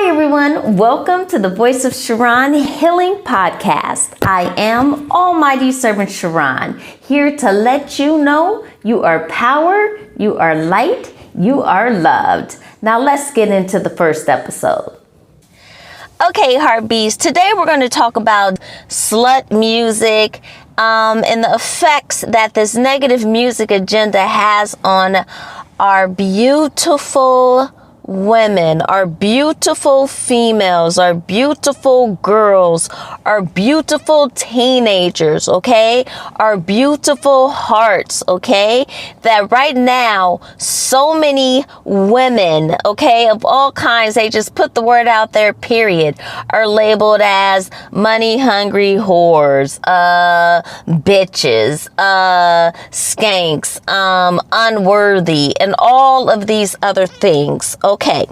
Hi everyone, welcome to the Voice of Charon Healing Podcast. I am Almighty Servant Charon, here to let you know you are power, you are light, you are loved. Now let's get into the first episode. Okay, Heartbeats, today we're going to talk about slut music and the effects that this negative music agenda has on our beautiful women, our beautiful females, our beautiful girls, our beautiful teenagers, okay? Our beautiful hearts, okay? That right now, so many women, okay, of all kinds, they just put the word out there, period, are labeled as money-hungry whores, bitches, skanks, unworthy, and all of these other things, okay,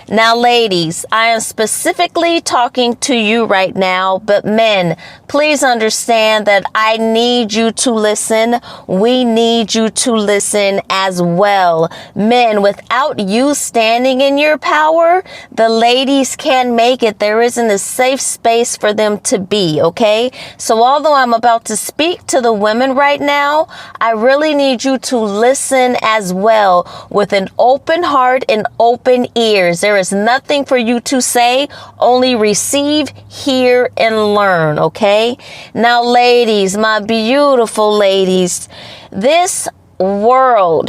now ladies, I am specifically talking to you right now, but men, please understand that I need you to listen. We need you to listen as well. Men, without you standing in your power, the ladies can't make it. There isn't a safe space for them to be, okay? So although I'm about to speak to the women right now, I really need you to listen as well with an open heart and open ears. There is nothing for you to say, only receive, hear, and learn, okay? Now, ladies, my beautiful ladies, this world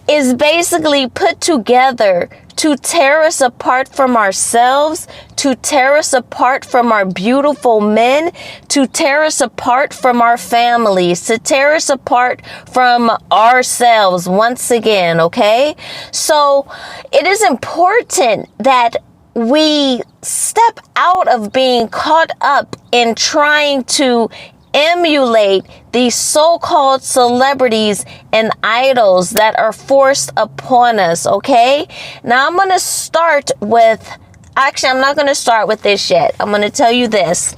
is basically put together to tear us apart from ourselves, to tear us apart from our beautiful men, to tear us apart from our families, to tear us apart from ourselves once again, okay? So it is important that we step out of being caught up in trying to emulate these so-called celebrities and idols that are forced upon us, okay? Now I'm going to start with, actually I'm not going to start with this yet. I'm going to tell you this.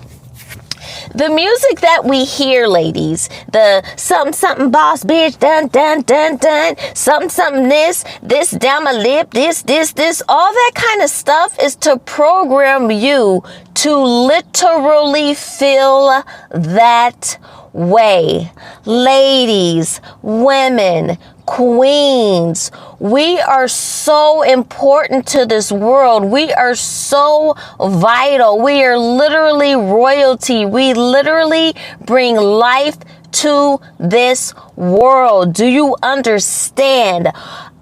The music that we hear, ladies, the something boss bitch, dun dun dun dun, something this down my lip, this, all that kind of stuff is to program you to literally feel that way. Ladies, women, queens, we are so important to this world. We are so vital. We are literally royalty. We literally bring life to this world. Do you understand?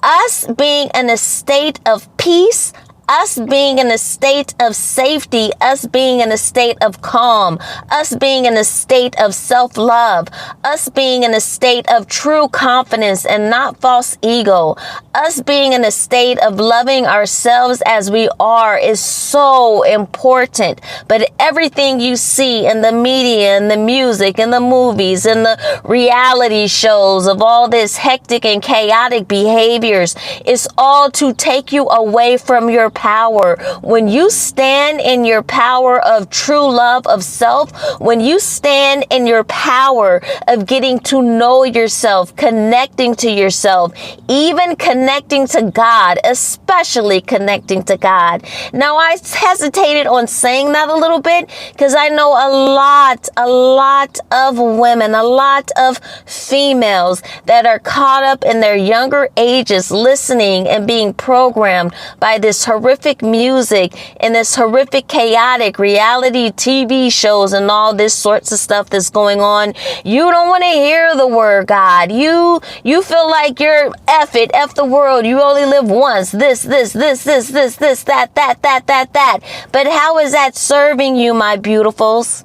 Us being in a state of peace, us being in a state of safety, us being in a state of calm, us being in a state of self-love, us being in a state of true confidence and not false ego, us being in a state of loving ourselves as we are is so important. But everything you see in the media and the music and the movies and the reality shows of all this hectic and chaotic behaviors is all to take you away from your power. When you stand in your power of true love of self, when you stand in your power of getting to know yourself, connecting to yourself, even connecting to God, especially connecting to God. Now, I hesitated on saying that a little bit because I know a lot of women, a lot of females that are caught up in their younger ages listening and being programmed by this horrific music and this horrific chaotic reality TV shows and all this sorts of stuff that's going on. You don't want to hear the word God. You feel like you're F the world. You only live once. This, that. But how is that serving you, my beautifuls?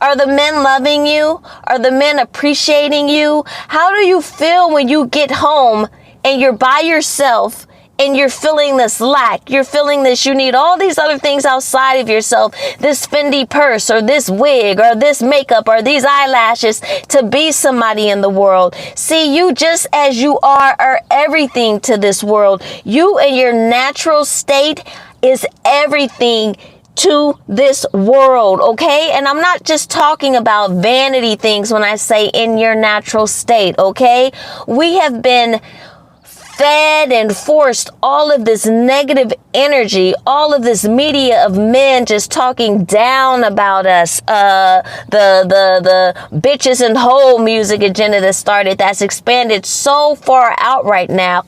Are the men loving you? Are the men appreciating you? How do you feel when you get home and you're by yourself and you're feeling this lack? You're feeling this, you need all these other things outside of yourself, this Fendi purse or this wig or this makeup or these eyelashes to be somebody in the world. See, you just as you are everything to this world. You in your natural state is everything to this world, okay? And I'm not just talking about vanity things when I say in your natural state, okay? We have been fed and forced all of this negative energy, all of this media of men just talking down about us, the bitches and hoe music agenda that started, that's expanded so far out right now,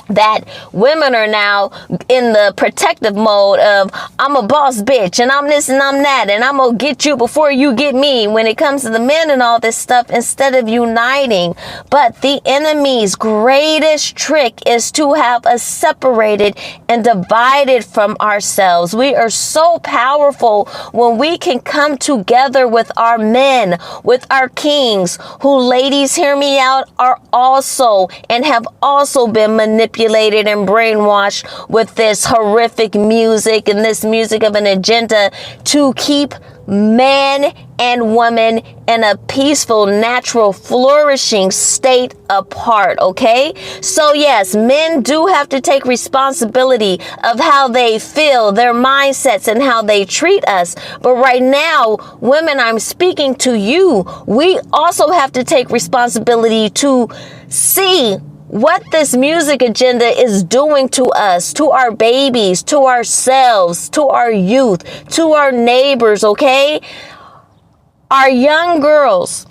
that women are now in the protective mode of, I'm a boss bitch and I'm this and I'm that and I'm gonna get you before you get me when it comes to the men and all this stuff, instead of uniting. But the enemy's greatest trick is to have us separated and divided from ourselves. We are so powerful when we can come together with our men, with our kings, who, ladies, hear me out, are also and have also been manipulated and brainwashed with this horrific music and this music of an agenda to keep man and woman in a peaceful, natural, flourishing state apart, okay? So yes, men do have to take responsibility of how they feel, their mindsets, and how they treat us. But right now, women, I'm speaking to you. We also have to take responsibility to see what this music agenda is doing to us, to our babies, to ourselves, to our youth, to our neighbors, okay? Our young girls,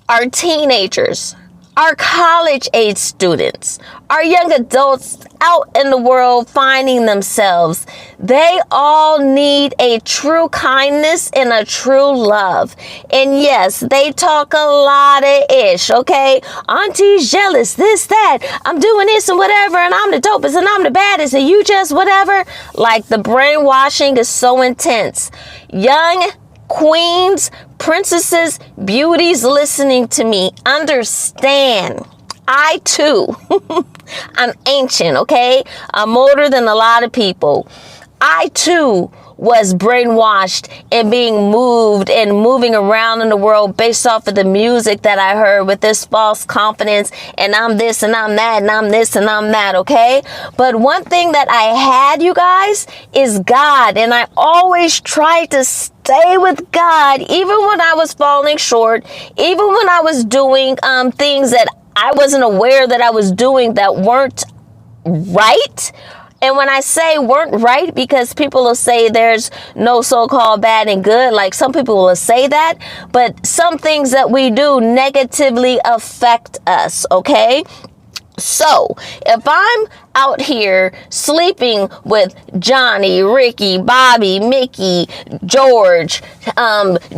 our teenagers, our college-age students, our young adults out in the world finding themselves, they all need a true kindness and a true love. And yes, they talk a lot of ish, okay? Auntie's jealous, this, that, I'm doing this and whatever, and I'm the dopest and I'm the baddest and you just whatever. Like, the brainwashing is so intense. Young queens, princesses, beauties listening to me, understand. I too, I'm ancient, okay? I'm older than a lot of people. I too was brainwashed and being moved and moving around in the world based off of the music that I heard, with this false confidence and I'm this and I'm that and I'm this and I'm that, okay? But one thing that I had, you guys, is God. And I always tried to stay with God, even when I was falling short, even when I was doing things that I wasn't aware that I was doing that weren't right. And when I say weren't right, because people will say there's no so-called bad and good, like some people will say that, but some things that we do negatively affect us, okay? So if I'm out here sleeping with Johnny, Ricky, Bobby, Mickey, George,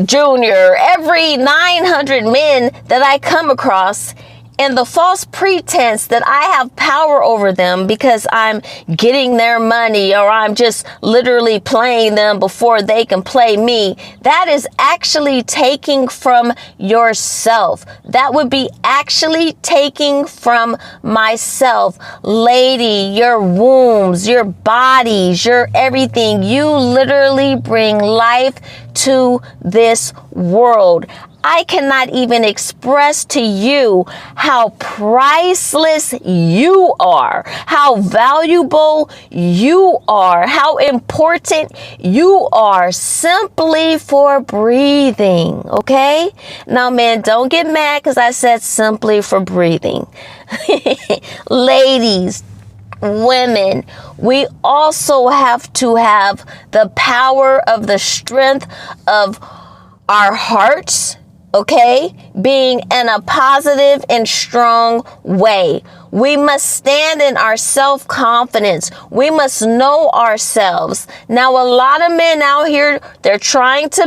Junior, every 900 men that I come across, and the false pretense that I have power over them because I'm getting their money, or I'm just literally playing them before they can play me, that is actually taking from yourself. That would be actually taking from myself. Lady, your wombs, your bodies, your everything, you literally bring life to this world. I cannot even express to you how priceless you are, how valuable you are, how important you are, simply for breathing, okay? Now, man, don't get mad because I said simply for breathing. Ladies, women, we also have to have the power of the strength of our hearts, okay, being in a positive and strong way. We must stand in our self-confidence. We must know ourselves. Now, a lot of men out here, they're trying to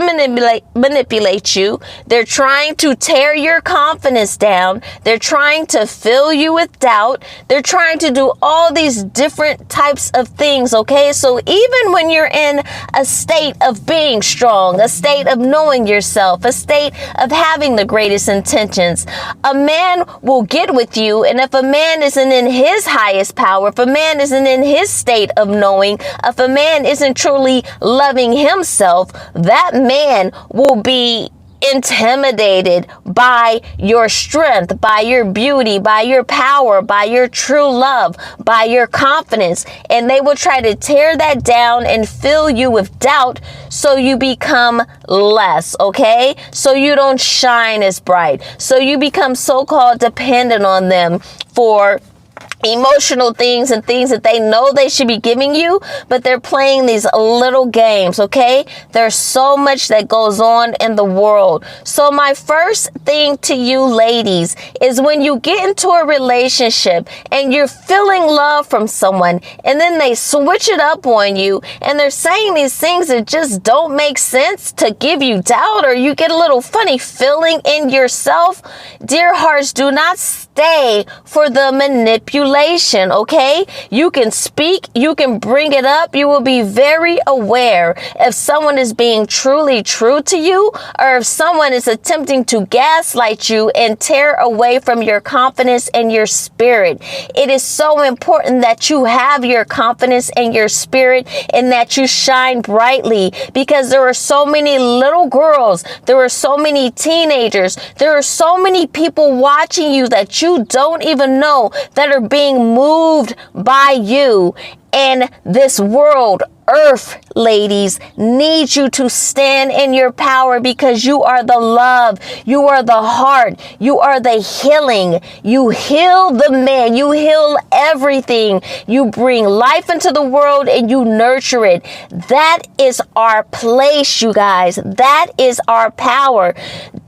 manipulate you. They're trying to tear your confidence down. They're trying to fill you with doubt. They're trying to do all these different types of things, okay? So even when you're in a state of being strong, a state of knowing yourself, a state of having the greatest intentions, a man will get with you. And if a man isn't in his highest power, if a man isn't in his state of knowing, if a man isn't truly loving himself, that man will be intimidated by your strength, by your beauty, by your power, by your true love, by your confidence. And they will try to tear that down and fill you with doubt so you become less, okay? So you don't shine as bright. So you become so-called dependent on them for emotional things and things that they know they should be giving you, but they're playing these little games, okay? There's so much that goes on in the world. So my first thing to you ladies is when you get into a relationship and you're feeling love from someone and then they switch it up on you and they're saying these things that just don't make sense to give you doubt, or you get a little funny feeling in yourself, dear hearts, do not stay for the manipulation, okay? You can speak, you can bring it up. You will be very aware if someone is being truly true to you, or if someone is attempting to gaslight you and tear away from your confidence and your spirit. It is so important that you have your confidence and your spirit and that you shine brightly, because there are so many little girls, there are so many teenagers, there are so many people watching you that you don't even know that are being moved by you. And this world, earth, ladies, needs you to stand in your power, because you are the love, you are the heart, you are the healing. You heal the man, you heal everything. You bring life into the world and you nurture it. That is our place, you guys. That is our power.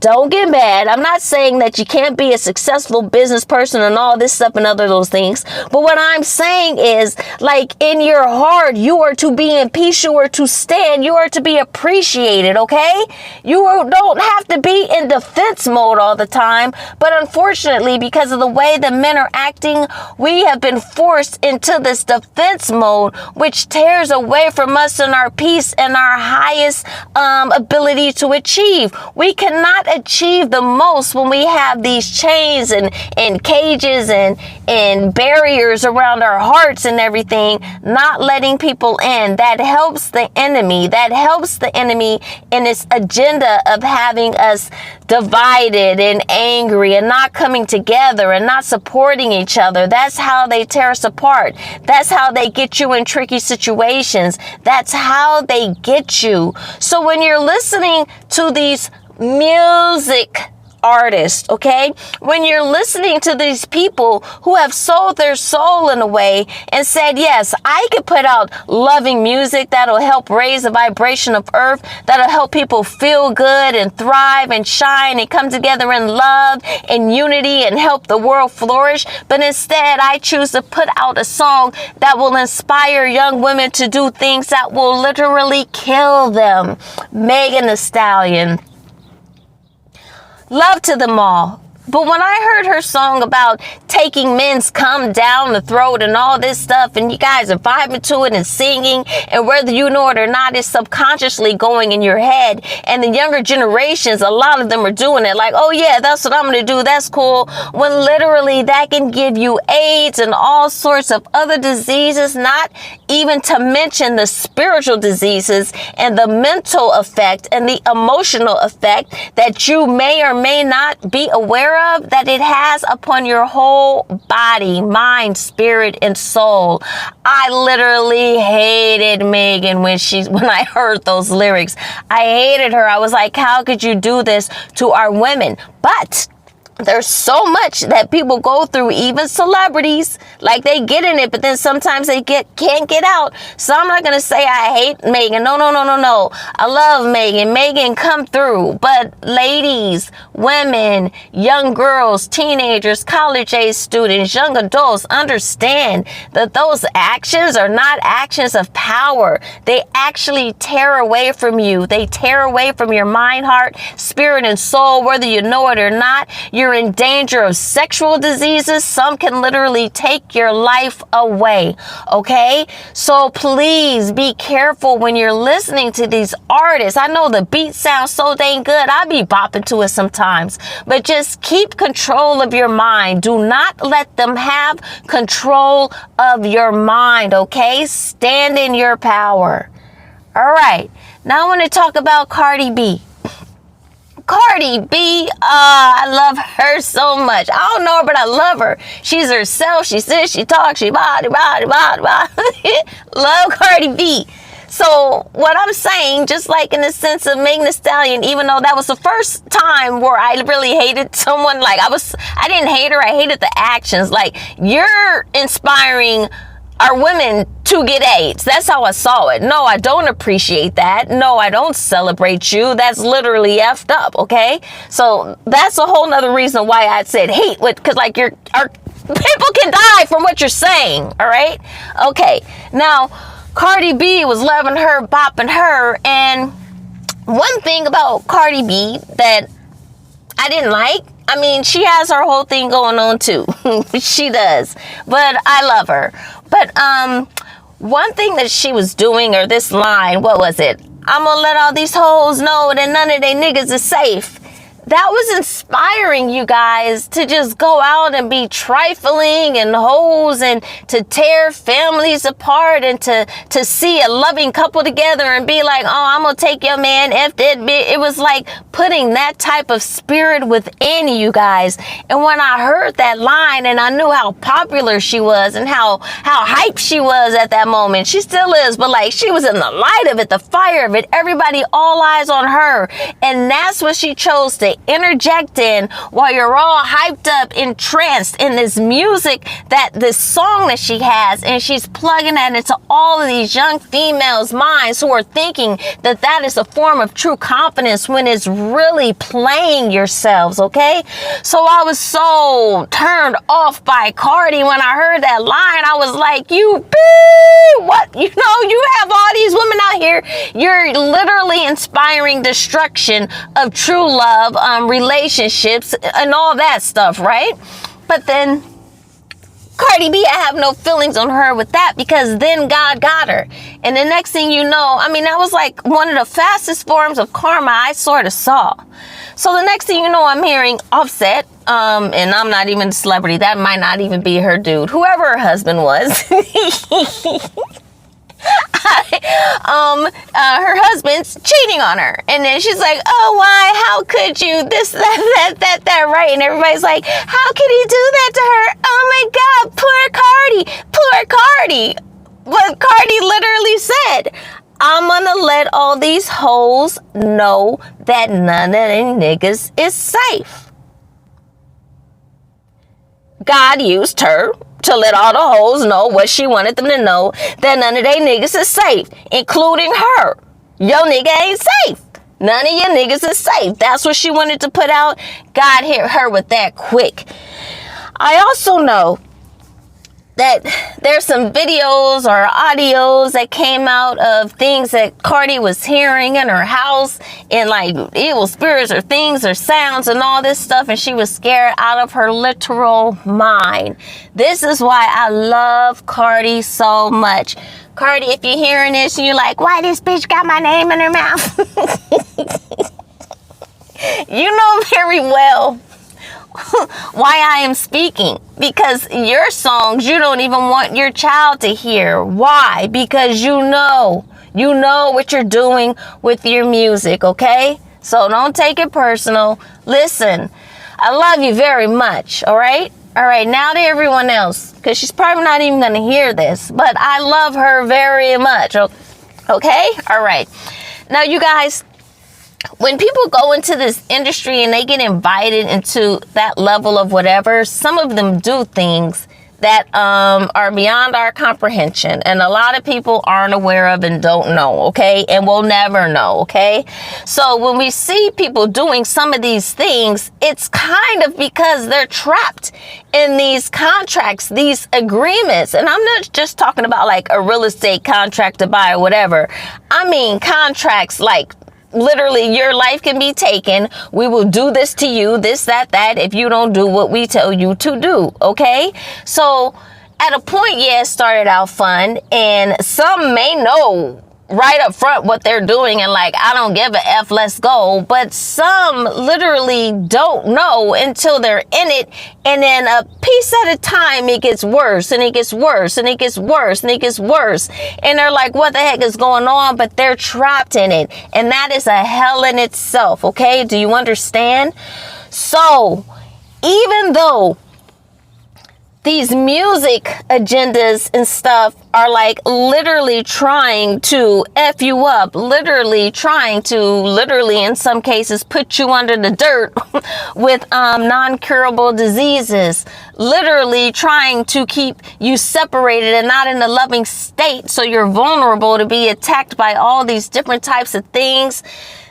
Don't get mad. I'm not saying that you can't be a successful business person and all this stuff and other those things. But what I'm saying is, like, in your heart, you are to be in peace. You are to stand. You are to be appreciated, okay? You don't have to be in defense mode all the time. But unfortunately, because of the way the men are acting, we have been forced into this defense mode, which tears away from us and our peace and our highest ability to achieve. We cannot achieve the most when we have these chains and cages and barriers around our hearts and everything, not letting people in. That helps the enemy. That helps the enemy in its agenda of having us divided and angry and not coming together and not supporting each other. That's how they tear us apart. That's how they get you in tricky situations. That's how they get you. So when you're listening to these music artists, okay, when you're listening to these people who have sold their soul in a way and said, yes, I could put out loving music that'll help raise the vibration of earth, that'll help people feel good and thrive and shine and come together in love and unity and help the world flourish. But instead, I choose to put out a song that will inspire young women to do things that will literally kill them. Megan Thee Stallion. Love to them all. But when I heard her song about taking men's cum down the throat and all this stuff, and you guys are vibing to it and singing, and whether you know it or not, it's subconsciously going in your head. And the younger generations, a lot of them are doing it like, oh yeah, that's what I'm going to do. That's cool. When literally that can give you AIDS and all sorts of other diseases, not even to mention the spiritual diseases and the mental effect and the emotional effect that you may or may not be aware of that it has upon your whole body, mind, spirit, and soul. I literally hated Megan when I heard those lyrics. I hated her. I was like, how could you do this to our women? But there's so much that people go through, even celebrities, like they get in it, but then sometimes they can't get out. So I'm not going to say I hate Megan. No. I love Megan. Megan, come through. But ladies, women, young girls, teenagers, college-age students, young adults, understand that those actions are not actions of power. They actually tear away from you. They tear away from your mind, heart, spirit, and soul, whether you know it or not. You're in danger of sexual diseases. Some can literally take your life away. Okay? So please be careful when you're listening to these artists. I know the beat sounds so dang good. I be bopping to it sometimes. But just keep control of your mind. Do not let them have control of your mind. Okay? Stand in your power. All right. Now I want to talk about Cardi B. Cardi B, I love her so much. I don't know her, but I love her. She's herself. She sits, she talks, she body. Love Cardi B. So what I'm saying, just like in the sense of Megan Thee Stallion, even though that was the first time where I really hated someone, like I didn't hate her, I hated the actions. Like, you're inspiring our women to get AIDS. That's how I saw it. No, I don't appreciate that. No, I don't celebrate you. That's literally effed up, okay? So that's a whole nother reason why I said hate, because like our people can die from what you're saying, all right? Okay, now Cardi B was loving her, bopping her, and one thing about Cardi B that I didn't like, I mean, she has her whole thing going on too. She does. But I love her. But one thing that she was doing, or this line, what was it? I'm gonna let all these hoes know that none of they niggas is safe. That was inspiring, you guys, to just go out and be trifling and hoes and to tear families apart and to see a loving couple together and be like, oh, I'm going to take your man, F that bitch. It was like putting that type of spirit within you guys. And when I heard that line and I knew how popular she was and how hype she was at that moment, she still is, but like she was in the light of it, the fire of it, everybody, all eyes on her. And that's what she chose to interject in while you're all hyped up, entranced in this music, this song that she has, and she's plugging that into all of these young females' minds who are thinking that that is a form of true confidence when it's really playing yourselves, okay? So I was so turned off by Cardi when I heard that line. I was like, what? You know, you have all these women out here, you're literally inspiring destruction of true love, relationships and all that stuff, right? But then Cardi B, I have no feelings on her with that, because then God got her. And the next thing you know, I mean, that was like one of the fastest forms of karma I sort of saw. So the next thing you know, I'm hearing Offset, and I'm not even a celebrity. That might not even be her dude, whoever her husband was. Her husband's cheating on her, and then she's like, oh, why, how could you, this, that, right? And everybody's like, how could he do that to her? Oh my God, poor Cardi. But Cardi literally said, I'm gonna let all these hoes know that none of them niggas is safe. God used her to let all the hoes know what she wanted them to know, that none of they niggas is safe, including her. Yo nigga ain't safe. None of your niggas is safe. That's what she wanted to put out. God hit her with that quick. I also know that there's some videos or audios that came out of things that Cardi was hearing in her house, and like evil spirits or things or sounds and all this stuff, and she was scared out of her literal mind. This is why I love Cardi so much. Cardi, if you're hearing this and you're like, why this bitch got my name in her mouth? You know very well why I am speaking, because your songs you don't even want your child to hear. Why? Because you know what you're doing with your music, okay? So don't take it personal. Listen, I love you very much, all right? All right, now to everyone else, because she's probably not even going to hear this, but I love her very much, okay? All right. Now, you guys, when people go into this industry and they get invited into that level of whatever, some of them do things that are beyond our comprehension, and a lot of people aren't aware of and don't know, okay, and will never know, okay? So when we see people doing some of these things, it's kind of because they're trapped in these contracts, these agreements. And I'm not just talking about like a real estate contract to buy or whatever. I mean contracts like literally your life can be taken. We will do this to you, this, that, if you don't do what we tell you to do, okay? So at a point, yeah, it started out fun, and some may know right up front what they're doing and like, I don't give a F, let's go. But some literally don't know until they're in it, and then a piece at a time it gets worse and it gets worse and it gets worse and it gets worse, and they're like, what the heck is going on? But they're trapped in it, and that is a hell in itself, okay? Do you understand? So even though these music agendas and stuff are like literally trying to F you up, literally trying to in some cases put you under the dirt with non-curable diseases, literally trying to keep you separated and not in a loving state, so you're vulnerable to be attacked by all these different types of things.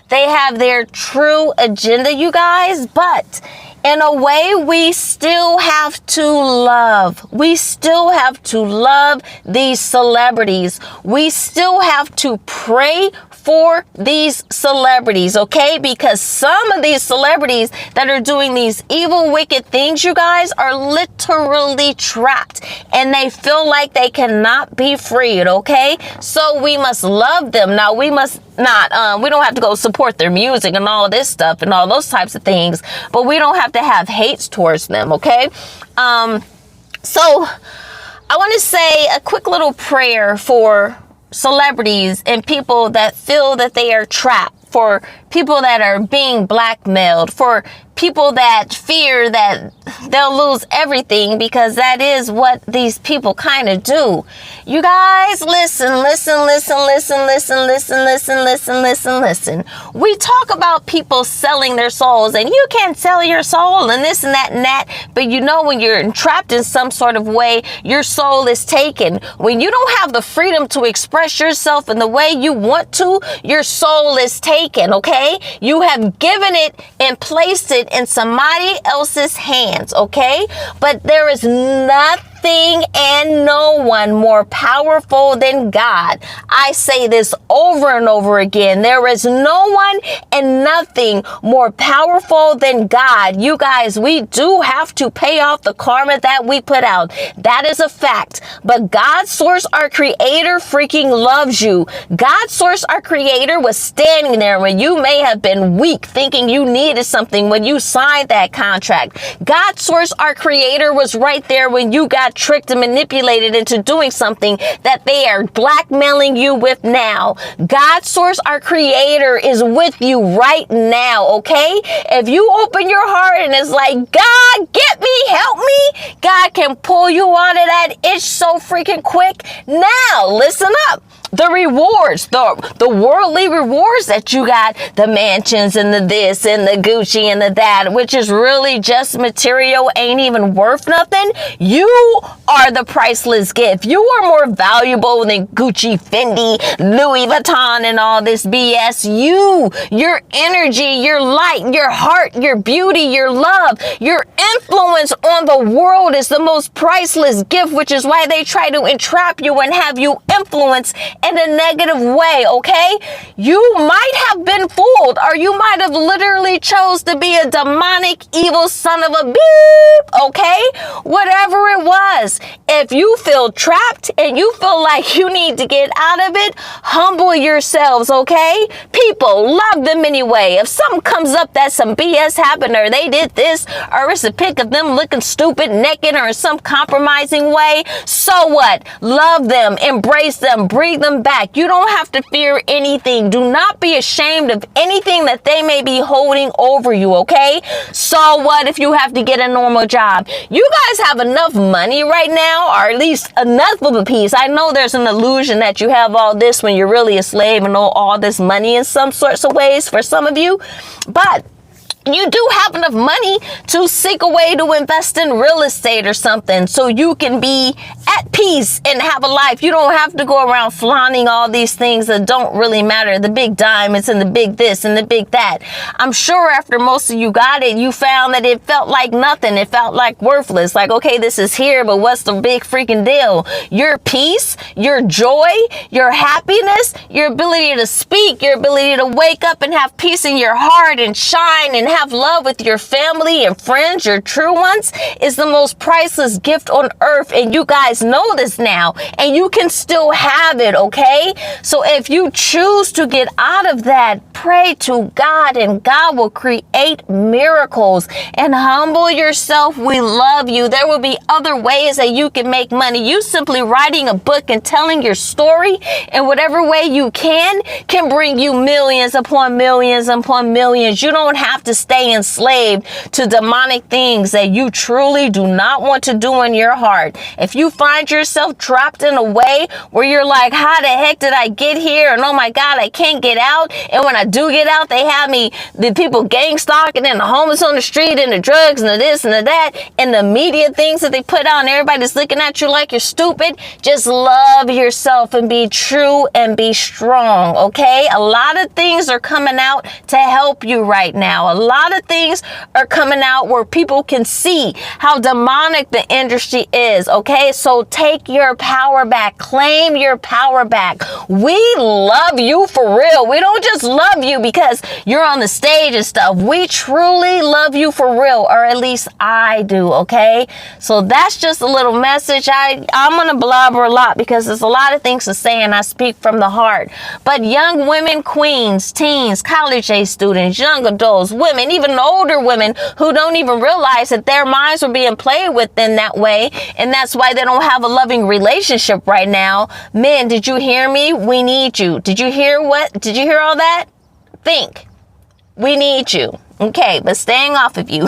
They have their true agenda, you guys, but in a way, we still have to love. We still have to love these celebrities. We still have to pray for these celebrities, okay? Because some of these celebrities that are doing these evil, wicked things, you guys, are literally trapped and they feel like they cannot be freed, okay? So we must love them. Now, we must not, we don't have to go support their music and all this stuff and all those types of things, but we don't have to have hates towards them, okay? So I want to say a quick little prayer for celebrities and people that feel that they are trapped, for people that are being blackmailed, for people that fear that they'll lose everything, because that is what these people kind of do. You guys, listen. We talk about people selling their souls, and you can't sell your soul and this and that and that, but you know, when you're entrapped in some sort of way, your soul is taken. When you don't have the freedom to express yourself in the way you want to, your soul is taken, okay? You have given it and placed it in somebody else's hands, okay? But there is nothing and no one more powerful than God. I say this over and over again. There is no one and nothing more powerful than God. You guys, we do have to pay off the karma that we put out. That is a fact. But God, source, our creator, freaking loves you. God, source, our creator, was standing there when you may have been weak, thinking you needed something when you signed that contract. God, source, our creator, was right there when you got tricked and manipulated into doing something that they are blackmailing you with now. God, source, our creator, is with you right now, okay? If you open your heart and it's like, God, get me, help me, God can pull you out of that itch so freaking quick. Now, listen up. The rewards, the worldly rewards that you got, the mansions and the this and the Gucci and the that, which is really just material, ain't even worth nothing. You are the priceless gift. You are more valuable than Gucci, Fendi, Louis Vuitton, and all this BS. Your energy, your light, your heart, your beauty, your love, your influence on the world is the most priceless gift, which is why they try to entrap you and have you influence in a negative way, okay? You might have been fooled, or you might have literally chose to be a demonic, evil son of a beep, okay? Whatever it was, if you feel trapped and you feel like you need to get out of it, humble yourselves, okay? People love them anyway. If something comes up that some BS happened, or they did this, or it's a pic of them looking stupid, naked, or in some compromising way, so what? Love them, embrace them, breathe them back. You don't have to fear anything. Do not be ashamed of anything that they may be holding over you, okay? So what if you have to get a normal job? You guys have enough money right now, or at least enough of a piece. I know there's an illusion that you have all this when you're really a slave and all this money in some sorts of ways for some of you, but you do have enough money to seek a way to invest in real estate or something, so you can be at peace and have a life. You don't have to go around flaunting all these things that don't really matter, the big diamonds and the big this and the big that. I'm sure after most of you got it, you found that it felt like nothing. It felt like worthless. Like, okay, this is here, but what's the big freaking deal? Your peace, your joy, your happiness, your ability to speak, your ability to wake up and have peace in your heart and shine and have love with your family and friends, your true ones, is the most priceless gift on earth. And you guys know this now, and you can still have it, okay? So if you choose to get out of that, pray to God, and God will create miracles. And humble yourself. We love you. There will be other ways that you can make money. You simply writing a book and telling your story in whatever way you can bring you millions upon millions upon millions. You don't have to stay enslaved to demonic things that you truly do not want to do in your heart. If you find yourself trapped in a way where you're like, how the heck did I get here? And oh my God, I can't get out. And when I do get out, they have me, the people gang stalking and the homeless on the street and the drugs and the this and the that and the media things that they put out and everybody's looking at you like you're stupid. Just love yourself and be true and be strong, okay? A lot of things are coming out to help you right now. A lot of things are coming out where people can see how demonic the industry is, okay? So take your power back. Claim your power back. We love you for real. We don't just love you because you're on the stage and stuff. We truly love you for real, or at least I do, okay? So that's just a little message. I'm going to blabber a lot because there's a lot of things to say and I speak from the heart. But young women, queens, teens, college age students, young adults, women, even older women who don't even realize that their minds are being played with in that way. And that's why they don't have a loving relationship right now. Men, did you hear me? We need you. Did you hear what? Did you hear all that? Think. We need you. Okay, but staying off of you.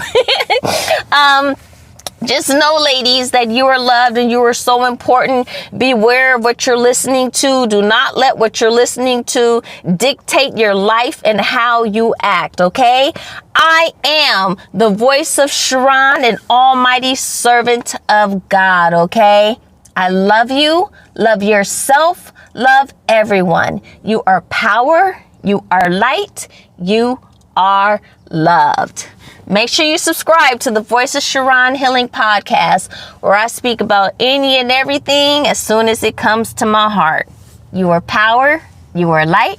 Just know, ladies, that you are loved and you are so important. Beware of what you're listening to. Do not let what you're listening to dictate your life and how you act, okay? I am the voice of Charon, an almighty servant of God, okay? I love you. Love yourself. Love everyone. You are power. You are light. You are loved. Make sure you subscribe to the Voice of Charon Healing Podcast, where I speak about any and everything as soon as it comes to my heart. You are power, you are light,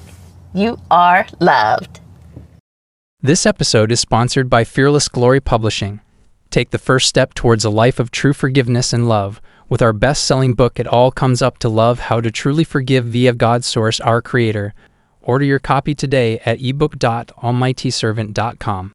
you are loved. This episode is sponsored by Fearless Glory Publishing. Take the first step towards a life of true forgiveness and love with our best-selling book, It All Comes Up to Love, How to Truly Forgive via God's Source, our Creator. Order your copy today at ebook.almightyservant.com.